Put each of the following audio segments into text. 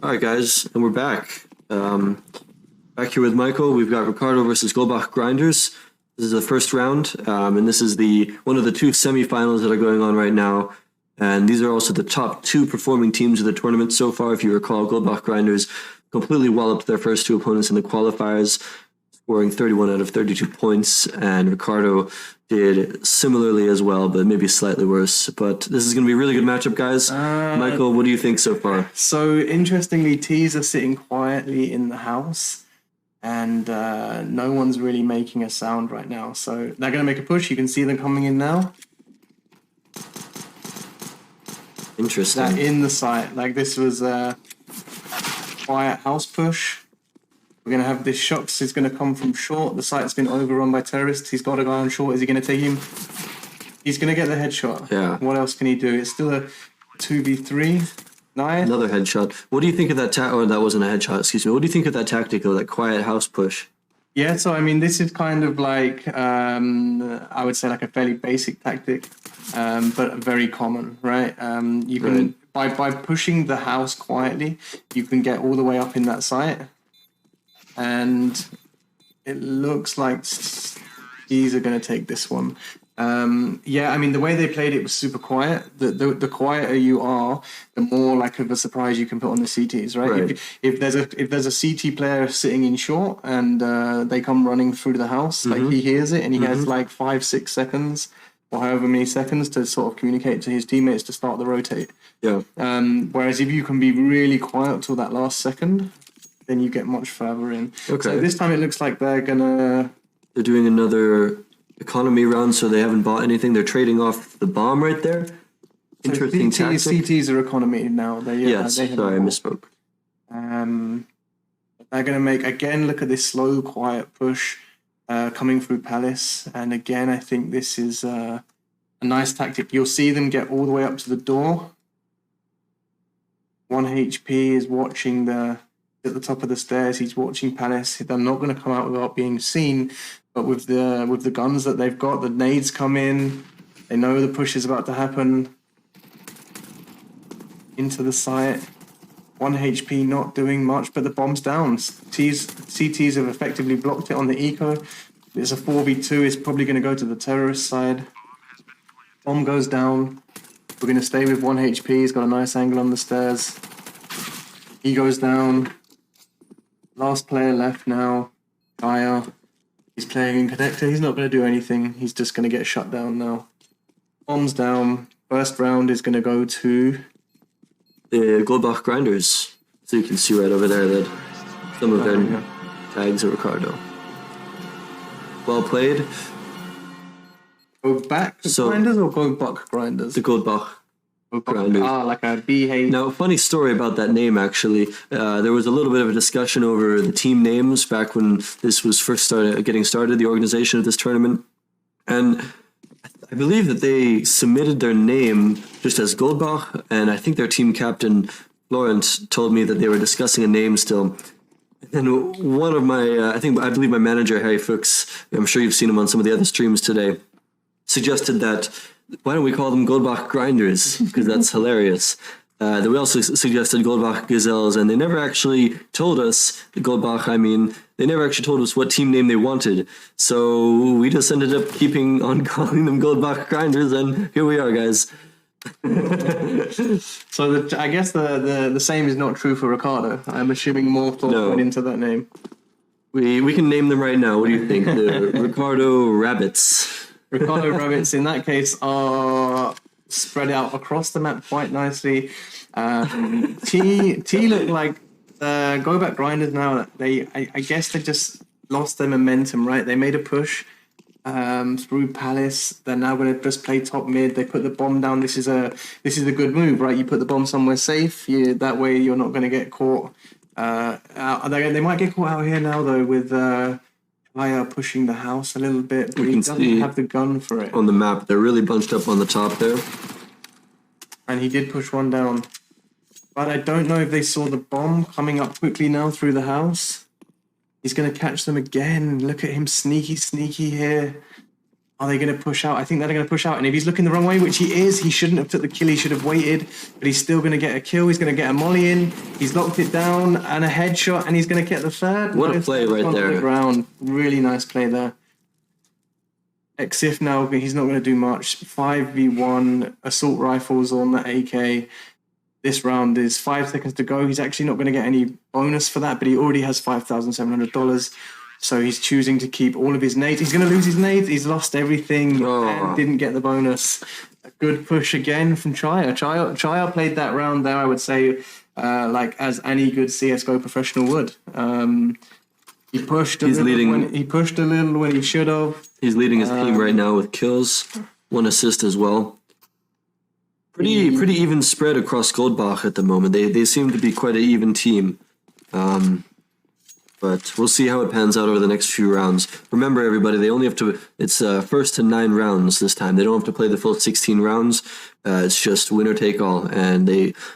All right, guys, and we're back. Back here with Michael. We've got Ricardo versus Goldbach Grinders. This is the first round, and this is one of the two semifinals that are going on right now. And these are also the top two performing teams of the tournament so far. If you recall, Goldbach Grinders completely walloped their first two opponents in the qualifiers, scoring 31 out of 32 points, and Ricardo did similarly as well, but maybe slightly worse. But this is going to be a really good matchup, guys. Michael, what do you think so far? So, interestingly, T's are sitting quietly in the house, and no one's really making a sound right now. So, they're going to make a push. You can see them coming in now. Interesting. They're in the site. Like, this was a quiet house push. We're going to have this Shox. He's going to come from short. The site's been overrun by terrorists. He's got a guy on short. Is he going to take him? He's going to get the headshot. Yeah. What else can he do? It's still a 2v3. Nice. Another headshot. What do you think of that? Oh, that wasn't a headshot. Excuse me. What do you think of that tactic, though, that quiet house push? Yeah, so I mean, this is kind of like, I would say like a fairly basic tactic, but very common, right? You can, by pushing the house quietly, you can get all the way up in that site. And it looks like these are going to take this one. Yeah, I mean, the way they played it was super quiet. The quieter you are, the more like of a surprise you can put on the CTs, right? If there's a CT player sitting in short and they come running through the house, like he hears it and he has like 5-6 seconds or however many seconds to sort of communicate to his teammates to start the rotate. Yeah. Whereas if you can be really quiet till that last second, then you get much further in. Okay. So this time it looks like they're doing another economy round, so they haven't bought anything. They're trading off the bomb right there. Interesting tactic. CTs are economy now. Yes, sorry, I misspoke. They're going to make, again, look at this slow, quiet push coming through Palace. And again, I think this is a nice tactic. You'll see them get all the way up to the door. 1 HP is watching at the top of the stairs. He's watching Palace. They're not going to come out without being seen. But with the guns that they've got, the nades come in. They know the push is about to happen. Into the site. 1 HP, not doing much, but the bomb's down. CTs have effectively blocked it on the eco. It's a 4v2. It's probably going to go to the terrorist side. Bomb goes down. We're going to stay with 1 HP. He's got a nice angle on the stairs. He goes down. Last player left now. Fire. He's playing in connector. He's not going to do anything. He's just going to get shut down now. Bombs down. First round is going to go to the Goldbach Grinders. So you can see right over there that some of their tags are Ricardo. Well played. Goldbach Grinders or Goldbach Grinders? The Goldbach Grinders. Like a BH. Now, funny story about that name, actually. There was a little bit of a discussion over the team names back when this was first getting started, the organization of this tournament. And I believe that they submitted their name just as Goldbach, and I think their team captain, Florent, told me that they were discussing a name still. And one of my, I believe my manager, Harry Fuchs, I'm sure you've seen him on some of the other streams today, suggested that why don't we call them Goldbach Grinders, because that's hilarious. Then we also suggested Goldbach Gazelles, and they never actually told us, they never actually told us what team name they wanted. So we just ended up keeping on calling them Goldbach Grinders, and here we are, guys. So I guess the same is not true for Ricardo. I'm assuming more thought went into that name. We can name them right now. What do you think? The Ricardo Rabbits. Ricardo Rabbits, in that case, are spread out across the map quite nicely. T look like Goldbach Grinders now. I guess they just lost their momentum, right? They made a push through Palace. They're now going to just play top mid. They put the bomb down. This is a good move, right? You put the bomb somewhere safe. That way you're not going to get caught. They might get caught out here now though with Fire pushing the house a little bit, but he doesn't have the gun for it. On the map, they're really bunched up on the top there. And he did push one down. But I don't know if they saw the bomb coming up quickly now through the house. He's going to catch them again. Look at him sneaky here. Are they going to push out? I think they're going to push out. And if he's looking the wrong way, which he is, he shouldn't have took the kill. He should have waited. But he's still going to get a kill. He's going to get a molly in. He's locked it down and a headshot. And he's going to get the third. What a play right there. The ground. Really nice play there. Exif now, he's not going to do much. 5v1 assault rifles on the AK. This round is 5 seconds to go. He's actually not going to get any bonus for that, but he already has $5,700. So he's choosing to keep all of his nades. He's going to lose his nades. He's lost everything and didn't get the bonus. A good push again from Chaya. Chaya played that round there, I would say, like as any good CSGO professional would. He pushed a little when he should have. He's leading his team right now with kills, 1 assist as well. Pretty even spread across Goldbach at the moment. They seem to be quite an even team. But we'll see how it pans out over the next few rounds. Remember, everybody, they only have to... It's first to 9 rounds this time. They don't have to play the full 16 rounds. It's just winner take all. And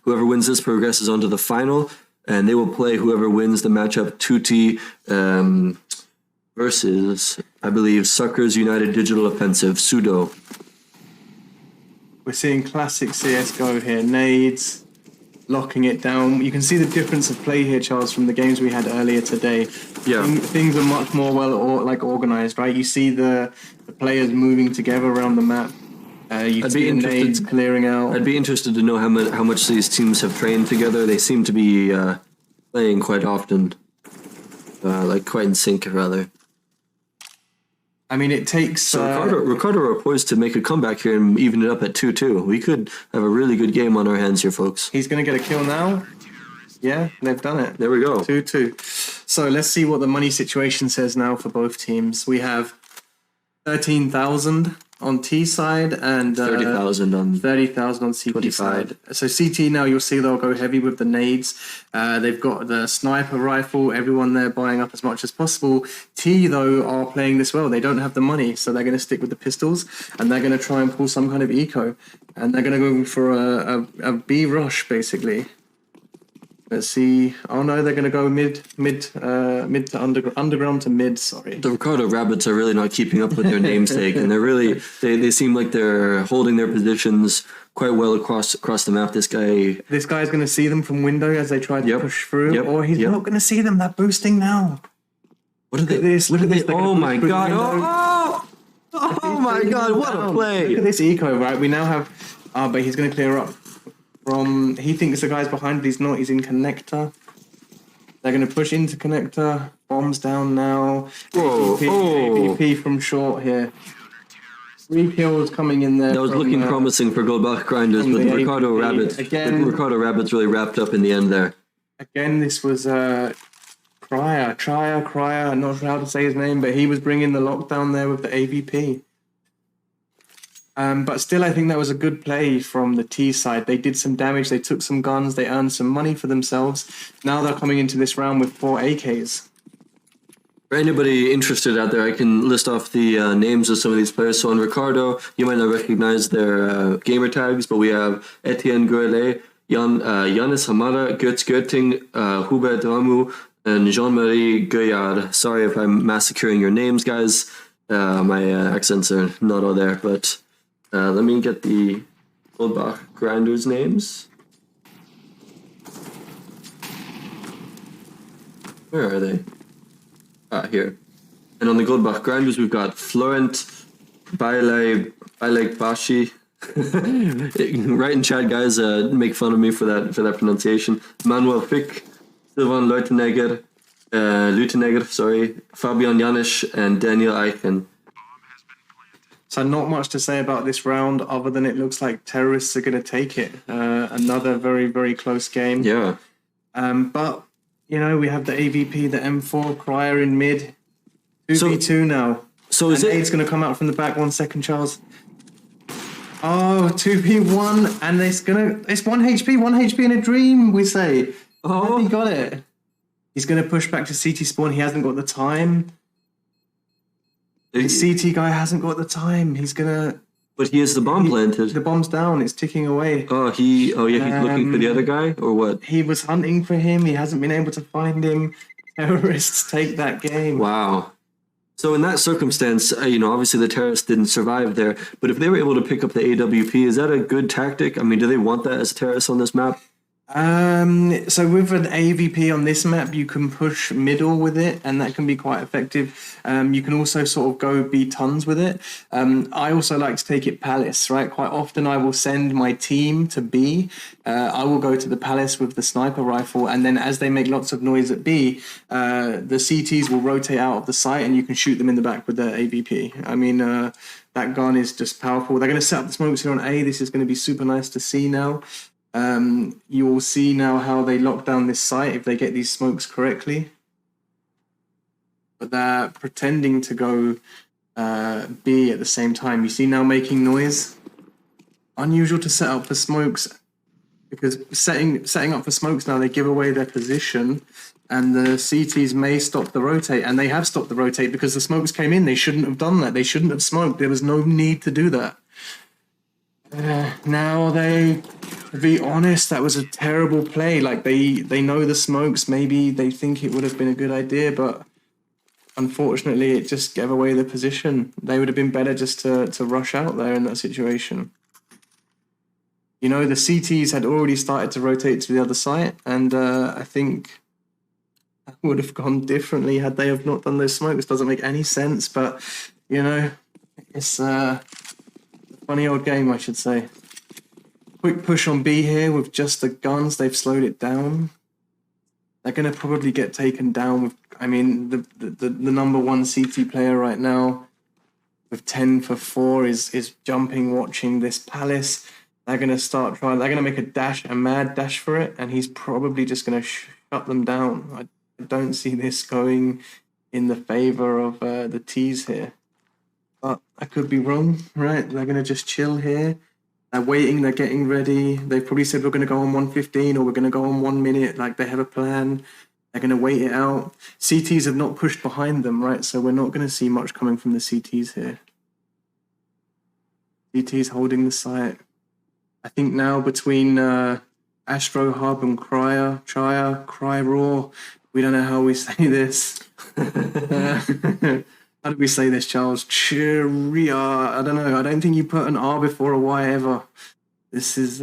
whoever wins this progresses on to the final. And they will play whoever wins the matchup 2T versus, I believe, Suckers United Digital Offensive, Sudo. We're seeing classic CSGO here. Nades, locking it down. You can see the difference of play here, Charles, from the games we had earlier today. Yeah. Things are much more organized, right? You see the players moving together around the map. You see the nades clearing out. I'd be interested to know how much these teams have trained together. They seem to be playing quite often. Like quite in sync, rather. I mean, it takes... So Ricardo are poised to make a comeback here and even it up at 2-2. We could have a really good game on our hands here, folks. He's going to get a kill now. Yeah, they've done it. There we go. 2-2. So let's see what the money situation says now for both teams. We have 13,000 on T side and 30,000 on CT 25. side. So CT now, you'll see they'll go heavy with the nades. They've got the sniper rifle. Everyone there buying up as much as possible. T though are playing this well. They don't have the money, so they're going to stick with the pistols and they're going to try and pull some kind of eco, and they're going to go for a B rush basically. Let's see. Oh no, they're going to go mid to underground to mid. Sorry. The Ricardo Rabbits are really not keeping up with their namesake, and they seem like they're holding their positions quite well across the map. This guy's going to see them from window as they try to push through, or he's not going to see them. They're boosting now. What are they? Oh my god! Oh my god! What a play! Look at this eco, right? We now have. But he's going to clear up. He thinks the guy's behind, but he's not. He's in connector. They're going to push into connector. Bombs down now. Whoa! AVP from short here. 3 kills coming in there. That was looking promising for Goldbach Grinders, but the Ricardo Rabbits. Again, the Ricardo Rabbits really wrapped up in the end there. Again, this was Cryer. I'm not sure how to say his name, but he was bringing the lockdown there with the AVP. But still, I think that was a good play from the T side. They did some damage, they took some guns, they earned some money for themselves. Now they're coming into this round with 4 AKs. For anybody interested out there, I can list off the names of some of these players. So on Ricardo, you might not recognize their gamer tags, but we have Etienne Gourlet, Yannis Hamada, Götz Götting, Hubert Ramu, and Jean-Marie Goyard. Sorry if I'm massacring your names, guys. My accents are not all there, but... let me get the Goldbach Grinders names. Where are they? Here. And on the Goldbach Grinders, we've got Florent Bailey Bashi. Right in chat, guys. Make fun of me for that pronunciation. Manuel Fick, Sylvain Leutenegger, Fabian Janisch, and Daniel Eichen. So not much to say about this round other than it looks like terrorists are going to take it. Another very, very close game. Yeah. But, we have the AVP, the M4, Cryer in mid. 2v2 now. So is it's going to come out from the back. 1 second, Charles. Oh, 2v1. And it's 1 HP in a dream, we say. Oh, he got it. He's going to push back to CT spawn. He hasn't got the time. The CT guy hasn't got the time. He's gonna. But he has the bomb planted. The bomb's down. It's ticking away. He's looking for the other guy, or what? He was hunting for him. He hasn't been able to find him. Terrorists take that game. Wow. So in that circumstance, obviously the terrorists didn't survive there, but if they were able to pick up the AWP, is that a good tactic? I mean, do they want that as terrorists on this map? So with an AVP on this map, you can push middle with it, and that can be quite effective. You can also sort of go B tons with it. I also like to take it Palace, right? Quite often I will send my team to B. I will go to the Palace with the sniper rifle, and then as they make lots of noise at B, the CTs will rotate out of the site, and you can shoot them in the back with the AVP. I mean, that gun is just powerful. They're going to set up the smokes here on A. This is going to be super nice to see now. You will see now how they lock down this site if they get these smokes correctly. But they're pretending to go B at the same time. You see now making noise. Unusual to set up for smokes, because setting up for smokes now, they give away their position, and the CTs may stop the rotate, and they have stopped the rotate because the smokes came in. They shouldn't have done that. They shouldn't have smoked. There was no need to do that. Now to be honest, that was a terrible play. Like they know the smokes. Maybe they think it would have been a good idea, but unfortunately, it just gave away the position. They would have been better just to rush out there in that situation. The CTs had already started to rotate to the other side, and I think that would have gone differently had they have not done those smokes. Doesn't make any sense, but it's funny old game, I should say. Quick push on B here with just the guns. They've slowed it down. They're going to probably get taken down with, the number one CT player right now with 10 for 4 is jumping, watching this Palace. They're going to they're going to make a mad dash for it, and he's probably just going to shut them down. I don't see this going in the favor of the T's here. But I could be wrong, right? They're going to just chill here. They're waiting, they're getting ready. They've probably said we're going to go on 1:15 or we're going to go on 1 minute. Like, they have a plan. They're going to wait it out. CTs have not pushed behind them, right? So we're not going to see much coming from the CTs here. CTs holding the site. I think now between Astro Hub and Chaya, Cry Raw, we don't know how we say this. How do we say this, Charles? Chiria. I don't know. I don't think you put an R before a Y ever. This is,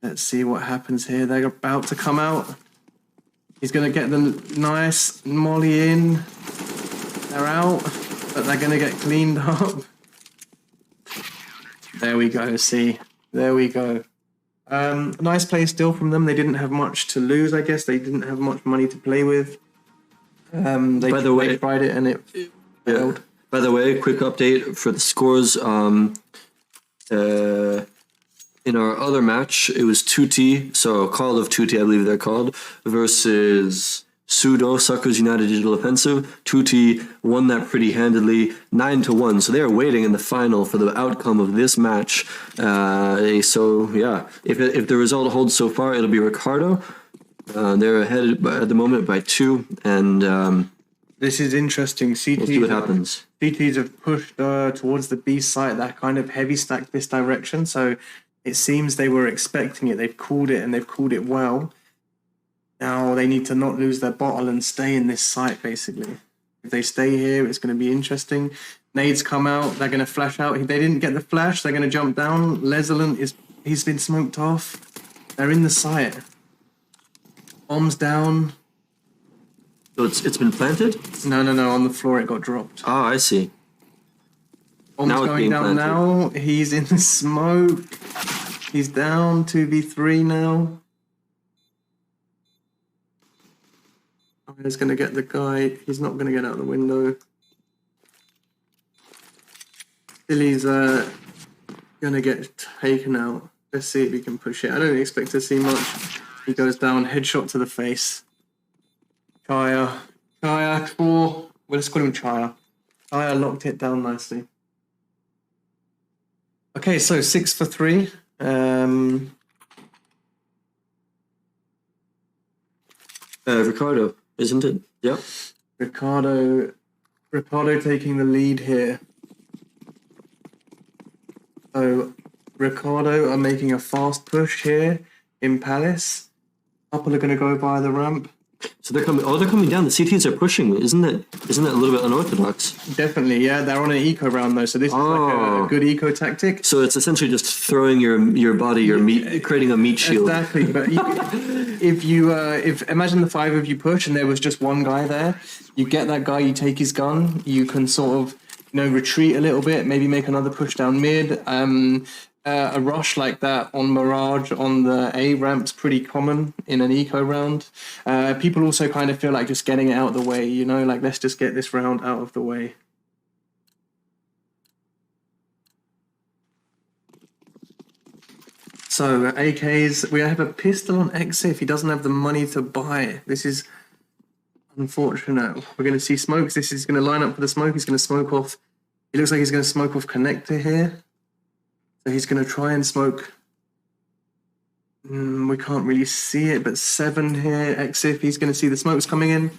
let's see what happens here. They're about to come out. He's going to get the nice molly in. They're out, but they're going to get cleaned up. There we go, see. There we go. Nice play still from them. They didn't have much to lose, I guess. They didn't have much money to play with. They tried it and it failed. By the way, quick update for the scores. In our other match, it was Tutti, so Call of Tutti, I believe they're called, versus Sudo, Suckers United Digital Offensive. Tutti won that pretty handedly, 9-1. So they are waiting in the final for the outcome of this match. So yeah, if the result holds so far, it'll be Ricardo. They're ahead at the moment by 2, and this is interesting. we'll see what happens. CTs have pushed towards the B site. That kind of heavy stacked this direction, so it seems they were expecting it. They've called it, and they've called it well. Now they need to not lose their bottle and stay in this site, basically. If they stay here, it's going to be interesting. Nades come out. They're going to flash out. If they didn't get the flash, they're going to jump down. Lezeland he's been smoked off. They're in the site. Bombs down. So it's been planted? No. On the floor, it got dropped. Ah, I see. Bombs Now it's going being down planted. now. He's in the smoke. He's down 2v3 now. He's going to get the guy. He's not going to get out the window. Still, he's going to get taken out. Let's see if he can push it. I don't expect to see much. He goes down, headshot to the face. Chaya, well, let's call him Chaya. Chaya locked it down nicely. Okay, so 6 for 3. Ricardo, isn't it? Yep. Ricardo taking the lead here. So Ricardo are making a fast push here in Palace. Couple are going to go by the ramp. So they're coming. Oh, they're coming down. The CTs are pushing. Isn't that a little bit unorthodox? Definitely, yeah. They're on an eco round though, so this is like a good eco tactic. So it's essentially just throwing your body, your meat, creating a meat shield. Exactly, but if imagine the 5 of you push and there was just one guy there, you get that guy, you take his gun, you can sort of retreat a little bit, maybe make another push down mid. A rush like that on Mirage on the A ramp's pretty common in an eco round. People also kind of feel like just getting it out of the way, like let's just get this round out of the way. So AKs, we have a pistol on Exif. He doesn't have the money to buy it. This is unfortunate. We're going to see smokes. This is going to line up for the smoke. He's going to smoke off. It looks like he's going to smoke off connector here. So he's going to try and smoke. We can't really see it, but 7 here. Exif, he's going to see the smokes coming in.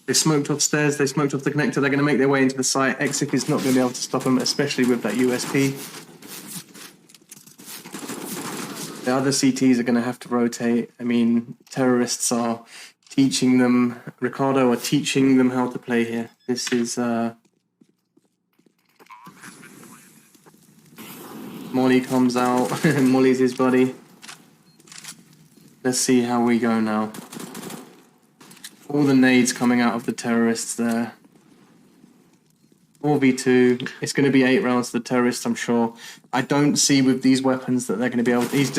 They smoked off stairs. They smoked off the connector. They're going to make their way into the site. Exif is not going to be able to stop them, especially with that USP. The other CTs are going to have to rotate. I mean, terrorists are teaching them. Ricardo are teaching them how to play here. This is... Molly comes out. Molly's his buddy. Let's see how we go now. All the nades coming out of the terrorists there. 4v2. It's going to be 8 rounds to the terrorists, I'm sure. I don't see with these weapons that they're going to be able... He's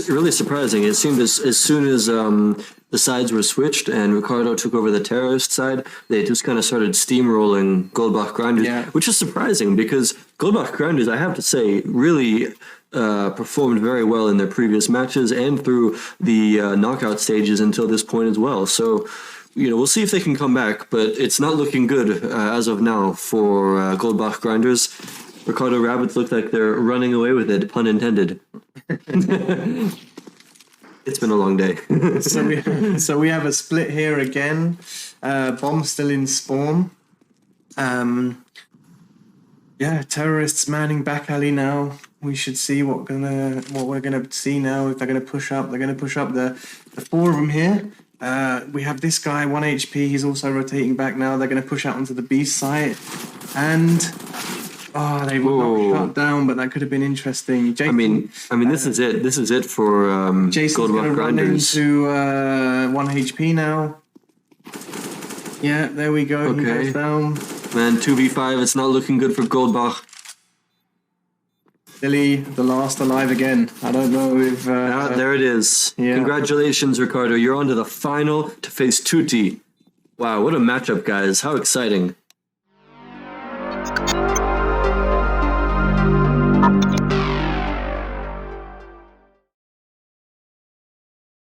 really surprising. It seemed as soon as the sides were switched and Ricardo took over the terrorist side, they just kind of started steamrolling Goldbach Grinders, which is surprising because Goldbach Grinders, I have to say, really performed very well in their previous matches and through the knockout stages until this point as well. So, we'll see if they can come back, but it's not looking good as of now for Goldbach Grinders. Ricardo Rabbits look like they're running away with it, pun intended. It's been a long day. so we have a split here again. Bomb still in spawn. Terrorists manning back alley now. We should see what we're gonna see now. If they're gonna push up, they're gonna push up the 4 of them here. We have this guy, 1 HP. He's also rotating back now. They're going to push out onto the B site. And, they were not shut down, but that could have been interesting. Jason, I mean, this is it. This is it for Jason's going to run into 1 HP now. Yeah, there we go. Okay. He goes down. Man, 2v5. It's not looking good for Goldbach. Billy, the last alive again. I don't know if... there it is. Yeah. Congratulations, Ricardo. You're on to the final to face Tutti. Wow, what a matchup, guys. How exciting.